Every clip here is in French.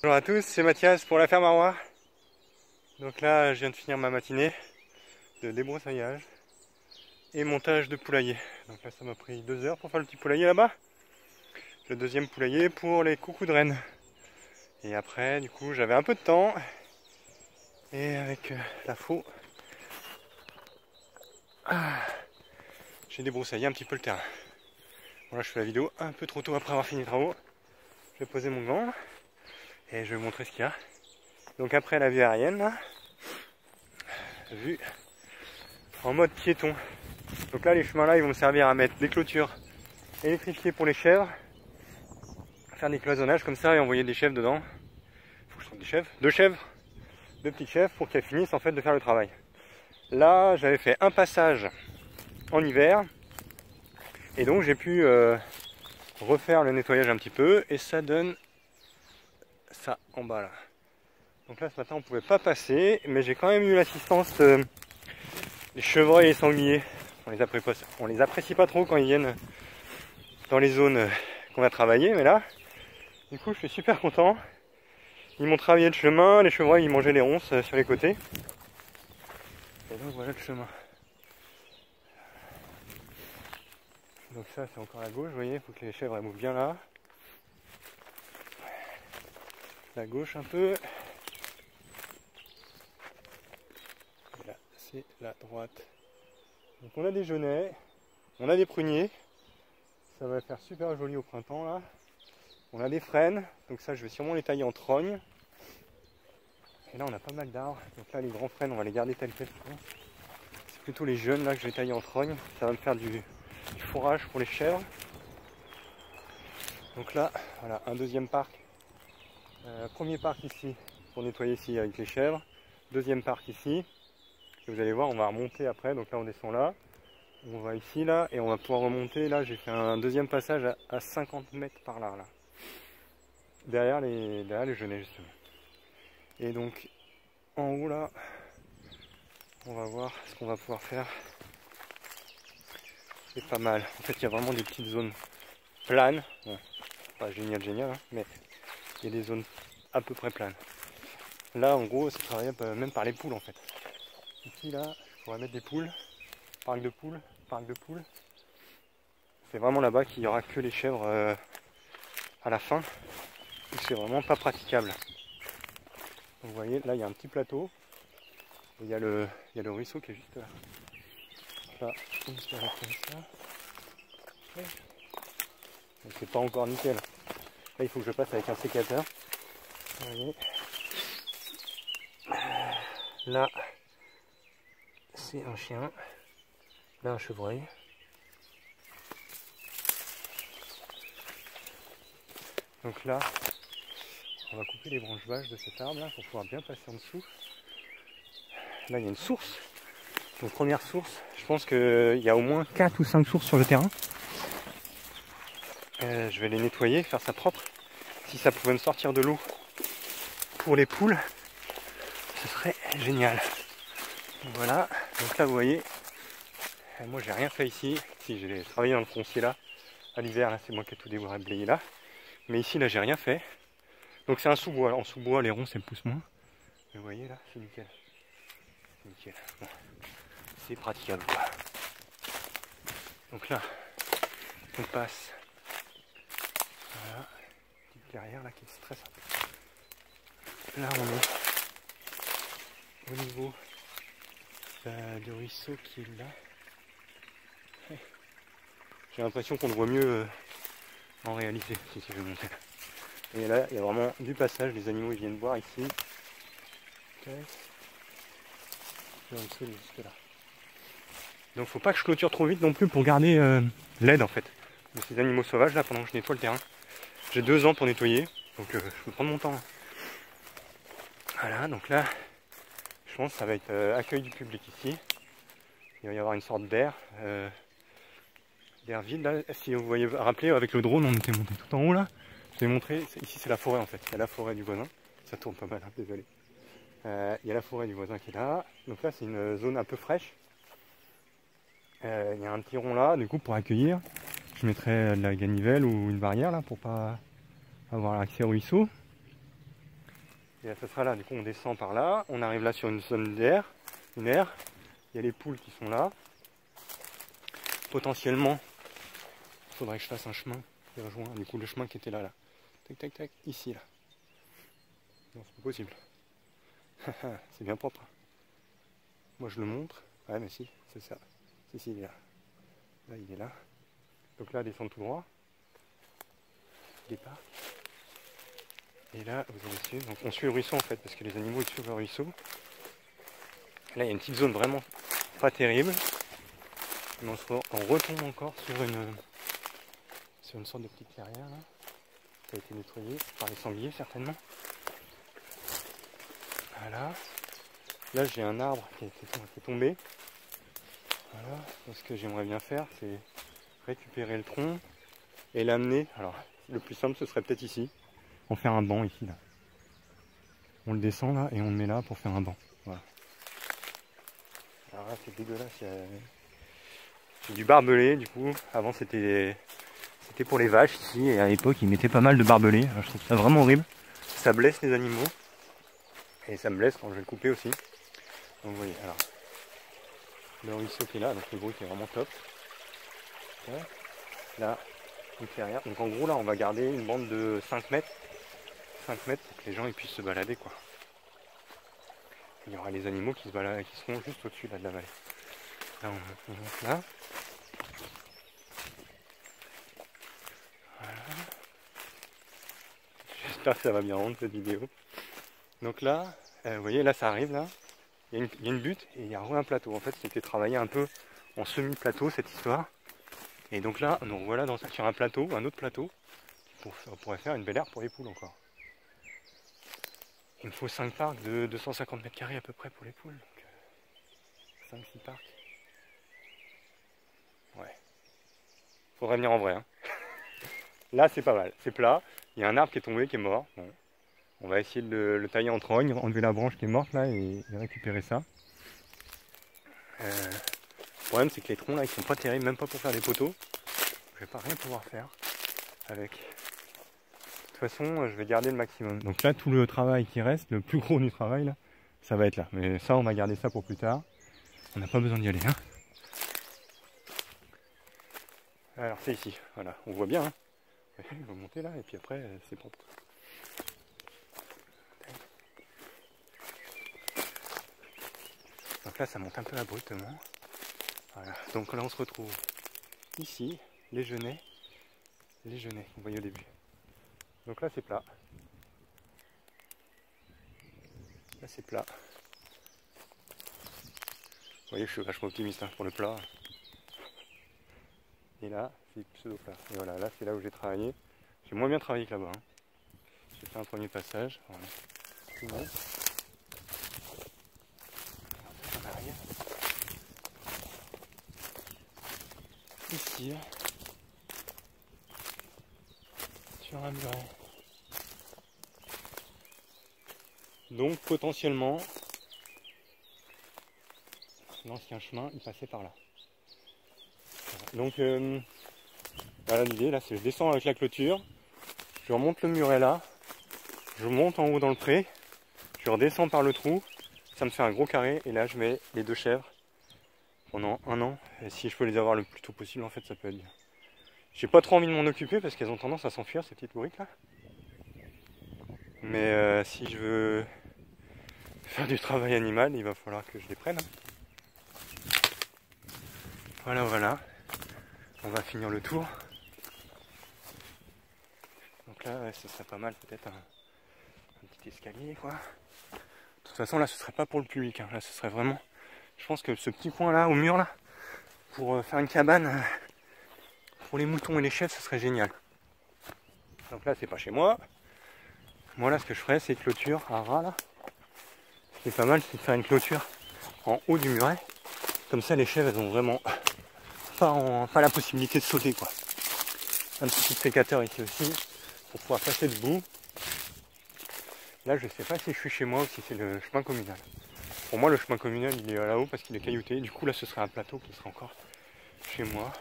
Bonjour à tous, c'est Mathias pour la ferme à Roi. Donc là, je viens de finir ma matinée de débroussaillage et montage de poulailler. Donc là, ça m'a pris 2 heures pour faire le petit poulailler là-bas. Le deuxième poulailler pour les coucous de rennes. Et après, du coup, j'avais un peu de temps. Et avec la faux, j'ai débroussaillé un petit peu le terrain. Bon là, je fais la vidéo un peu trop tôt après avoir fini les travaux. Je vais poser mon gant et je vais vous montrer ce qu'il y a. Donc après la vue aérienne, là, vue en mode piéton. Donc là, les chemins là, ils vont me servir à mettre des clôtures électrifiées pour les chèvres, faire des cloisonnages comme ça et envoyer des chèvres dedans. Faut que je trouve des chèvres, deux petites chèvres pour qu'elles finissent en fait de faire le travail. Là, j'avais fait un passage en hiver et donc j'ai pu refaire le nettoyage un petit peu et ça donne ça en bas là. Donc là, ce matin, on pouvait pas passer, mais j'ai quand même eu l'assistance des chevreuils et les sangliers. On les apprécie pas trop quand ils viennent dans les zones qu'on va travailler, mais là, du coup, je suis super content. Ils m'ont travaillé le chemin, les chevreuils ils mangeaient les ronces sur les côtés. Et donc voilà le chemin. Donc ça c'est encore à gauche, vous voyez, il faut que les chèvres elles mouvent bien là. La gauche un peu. Et là c'est la droite. Donc on a des genêts, on a des pruniers. Ça va faire super joli au printemps là. On a des frênes, donc ça je vais sûrement les tailler en trogne. Et là on a pas mal d'arbres, donc là les grands frênes on va les garder tels quels. C'est plutôt les jeunes là que je vais tailler en trogne, ça va me faire du fourrage pour les chèvres. Donc là, voilà un deuxième parc. Premier parc ici pour nettoyer ici avec les chèvres. Deuxième parc ici. Et vous allez voir, on va remonter après, donc là on descend là. On va ici là et on va pouvoir remonter. Là j'ai fait un deuxième passage à 50 mètres par là. Derrière les genêts justement. Et donc en haut là, on va voir ce qu'on va pouvoir faire. C'est pas mal. En fait il y a vraiment des petites zones planes. Bon, pas génial hein, mais il y a des zones à peu près planes. Là en gros c'est travaillé même par les poules en fait. Ici là, je pourrais mettre des poules, parc de poules. C'est vraiment là-bas qu'il n'y aura que les chèvres à la fin. C'est vraiment pas praticable. Donc, vous voyez, là il y a un petit plateau. Et il y a le ruisseau qui est juste là. Là, comme ça. Donc c'est pas encore nickel. Là il faut que je passe avec un sécateur. Vous voyez. Là, c'est un chien. Là, un chevreuil. Donc là, on va couper les branches vaches de cet arbre là pour pouvoir bien passer en dessous. Là, il y a une source. Donc première source, je pense qu'il y a au moins 4 ou 5 sources sur le terrain. Je vais les nettoyer, faire ça propre. Si ça pouvait me sortir de l'eau pour les poules, ce serait génial. Voilà, donc là vous voyez, moi j'ai rien fait ici. Si j'ai travaillé dans le foncier là, à l'hiver là c'est moi qui ai tout déblayé là. Mais ici là j'ai rien fait. Donc c'est un sous-bois, en sous-bois les ronces elles poussent moins. Mais vous voyez là, c'est nickel. C'est nickel. Bon. C'est praticable quoi. Donc là, on passe. Voilà, petite clairière là qui est très simple. Là on est au niveau du ruisseau qui est là. Ouais. J'ai l'impression qu'on le voit mieux en réalité, si je vais monter là. Et là, il y a vraiment du passage, les animaux ils viennent boire ici. Okay. Jusque là. Donc faut pas que je clôture trop vite non plus pour garder l'aide en fait de ces animaux sauvages là pendant que je nettoie le terrain. J'ai 2 ans pour nettoyer, donc je peux prendre mon temps. Voilà, donc là, je pense que ça va être accueil du public ici. Il va y avoir une sorte d'air vide là. Si vous voyez, rappelez, avec le drone on était monté tout en haut là. Je vais montrer, ici c'est la forêt en fait, il y a la forêt du voisin. Ça tourne pas mal, hein, désolé. Il y a la forêt du voisin qui est là. Donc là c'est une zone un peu fraîche. Il y a un petit rond là, du coup pour accueillir. Je mettrai de la ganivelle ou une barrière là pour pas avoir accès au ruisseau. Et ça sera là, du coup on descend par là, on arrive là sur une zone d'air, une aire, il y a les poules qui sont là. Potentiellement, il faudrait que je fasse un chemin qui rejoint du coup le chemin qui était là, là. Tac tac tac, ici là. Non, c'est pas possible. C'est bien propre. Moi je le montre. Ouais mais si, c'est ça. Si, il est là. Là il est là. Donc là descendre tout droit. Départ. Et là vous allez suivre. Donc on suit le ruisseau en fait, parce que les animaux ils suivent le ruisseau. Là il y a une petite zone vraiment pas terrible. Mais on retombe encore sur une sorte de petite clairière là. Qui a été nettoyée par les sangliers certainement. Voilà. Là j'ai un arbre qui est tombé. Voilà. Donc, ce que j'aimerais bien faire, c'est récupérer le tronc et l'amener. Alors le plus simple ce serait peut-être ici. On fait un banc ici là. On le descend là et on le met là pour faire un banc. Voilà. Alors là c'est dégueulasse. C'est du barbelé du coup. Avant c'était pour les vaches ici et à l'époque ils mettaient pas mal de barbelé. Alors, je trouve ça vraiment horrible. Ça blesse les animaux. Et ça me blesse quand je vais le couper aussi. Donc vous voyez, alors le ruisseau qui est là, donc le bruit qui est vraiment top. Ouais. Là, une clairière. Donc en gros là on va garder une bande de 5 mètres. 5 mètres pour que les gens ils puissent se balader quoi. Il y aura les animaux qui seront juste au-dessus là de la vallée. Là on monte là. Voilà. J'espère que ça va bien rendre cette vidéo. Donc là, vous voyez là ça arrive là. Il y a une butte et il y a un plateau. En fait c'était travaillé un peu en semi-plateau cette histoire. Et donc là, nous voilà sur un plateau, un autre plateau. On pourrait faire une belle aire pour les poules encore. Il me faut 5 parcs de 250 mètres carrés à peu près pour les poules. Donc 5-6 parcs. Ouais. Faudrait venir en vrai. Hein. Là c'est pas mal, c'est plat. Il y a un arbre qui est tombé, qui est mort. Bon. On va essayer de le tailler en trogne, enlever la branche qui est morte là et récupérer ça. Le problème c'est que les troncs là ils sont pas terribles, même pas pour faire des poteaux. Je vais pas rien pouvoir faire avec. De toute façon je vais garder le maximum. Donc là tout le travail qui reste, le plus gros du travail là, ça va être là. Mais ça on va garder ça pour plus tard. On n'a pas besoin d'y aller. Hein. Alors c'est ici, voilà, on voit bien. Hein. Il va monter là et puis après c'est propre. Donc là ça monte un peu abruptement. Voilà. Donc là on se retrouve ici, les genêts, vous voyez au début. Donc là c'est plat. Là c'est plat. Vous voyez je suis vachement optimiste hein, pour le plat. Et là c'est pseudo plat. Et voilà, là c'est là où j'ai travaillé. J'ai moins bien travaillé que là-bas. Hein. J'ai fait un premier passage. Voilà. Tout bon. Ici, sur un muret. Donc potentiellement, l'ancien chemin, il passait par là. Donc voilà l'idée, là c'est je descends avec la clôture, je remonte le muret là, je monte en haut dans le pré, je redescends par le trou, ça me fait un gros carré et là je mets les 2 chèvres pendant 1 an. Et si je peux les avoir le plus tôt possible en fait ça peut être bien. J'ai pas trop envie de m'en occuper parce qu'elles ont tendance à s'enfuir ces petites bourriques là. Mais si je veux faire du travail animal, il va falloir que je les prenne. Hein. Voilà. On va finir le tour. Donc là, ouais, ce serait pas mal peut-être un petit escalier quoi. De toute façon là ce serait pas pour le public. Hein. Là ce serait vraiment. Je pense que ce petit coin là, au mur là, pour faire une cabane pour les moutons et les chèvres, ce serait génial. Donc là c'est pas chez moi. Moi là ce que je ferais c'est clôture à ras là. Ce qui est pas mal c'est de faire une clôture en haut du muret. Comme ça les chèvres elles ont vraiment pas la possibilité de sauter quoi. Un petit sécateur ici aussi pour pouvoir passer debout. Là je sais pas si je suis chez moi ou si c'est le chemin communal. Pour moi le chemin communal il est là-haut parce qu'il est caillouté. Du coup là ce serait un plateau qui serait encore chez moi.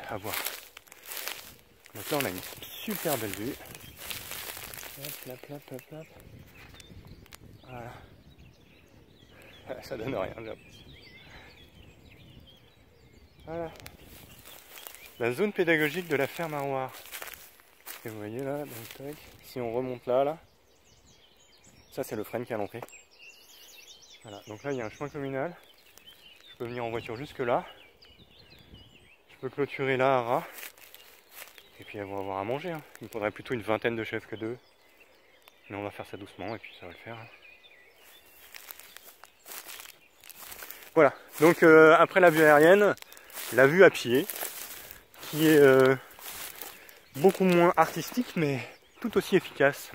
À voir. Donc là on a une super belle vue. Hop. Voilà. Ça donne rien, j'ai l'impression. Voilà. La zone pédagogique de la ferme Arroir. Et vous voyez là, donc, si on remonte là, ça c'est le frein qui est à l'entrée. Voilà, donc là il y a un chemin communal. Je peux venir en voiture jusque là. Je peux clôturer là à ras. Et puis avoir à manger. Hein. Il me faudrait plutôt une vingtaine de chèvres que 2. Mais on va faire ça doucement et puis ça va le faire. Hein. Voilà, donc après la vue aérienne, la vue à pied, qui est beaucoup moins artistique mais tout aussi efficace.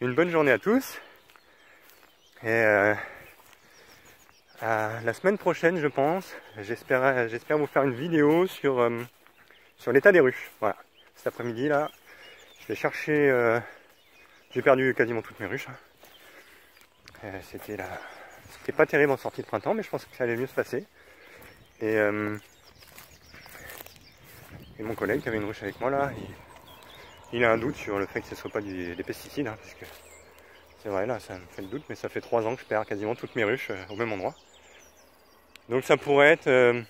Une bonne journée à tous. Et à la semaine prochaine, je pense, j'espère vous faire une vidéo sur l'état des ruches. Voilà, cet après-midi là, je vais chercher. J'ai perdu quasiment toutes mes ruches. C'était pas terrible en sortie de printemps, mais je pense que ça allait mieux se passer. Et mon collègue qui avait une ruche avec moi là, il a un doute sur le fait que ce ne soit pas des pesticides, hein, parce que c'est vrai là, ça me fait le doute, mais ça fait 3 ans que je perds quasiment toutes mes ruches au même endroit. Donc ça pourrait être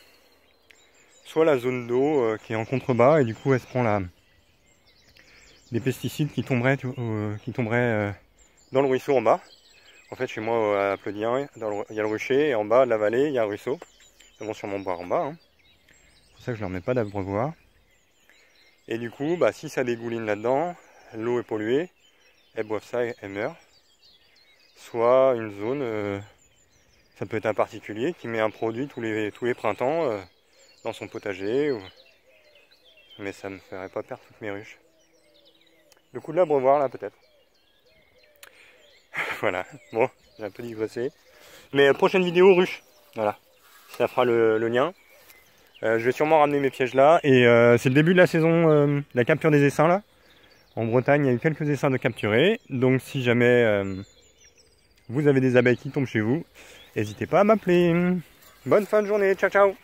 soit la zone d'eau qui est en contrebas et du coup elle se prend des pesticides qui tomberaient dans le ruisseau en bas. En fait, chez moi à Pleudian, il y a le rucher et en bas de la vallée, il y a un ruisseau. Ils vont sûrement boire en bas. Hein. C'est pour ça que je leur mets pas d'abreuvoir. Et du coup, bah, si ça dégouline là-dedans, l'eau est polluée, elles boivent ça et elles meurent. Soit une zone, ça peut être un particulier qui met un produit tous les printemps dans son potager. Mais ça ne me ferait pas perdre toutes mes ruches. Le coup de l'abreuvoir là peut-être. Voilà, bon, j'ai un peu digressé. Mais prochaine vidéo ruche, voilà, ça fera le lien. Je vais sûrement ramener mes pièges là. Et c'est le début de la saison, la capture des essaims là. En Bretagne, il y a eu quelques essaims de capturer. Donc si jamais vous avez des abeilles qui tombent chez vous, n'hésitez pas à m'appeler. Bonne fin de journée, ciao ciao.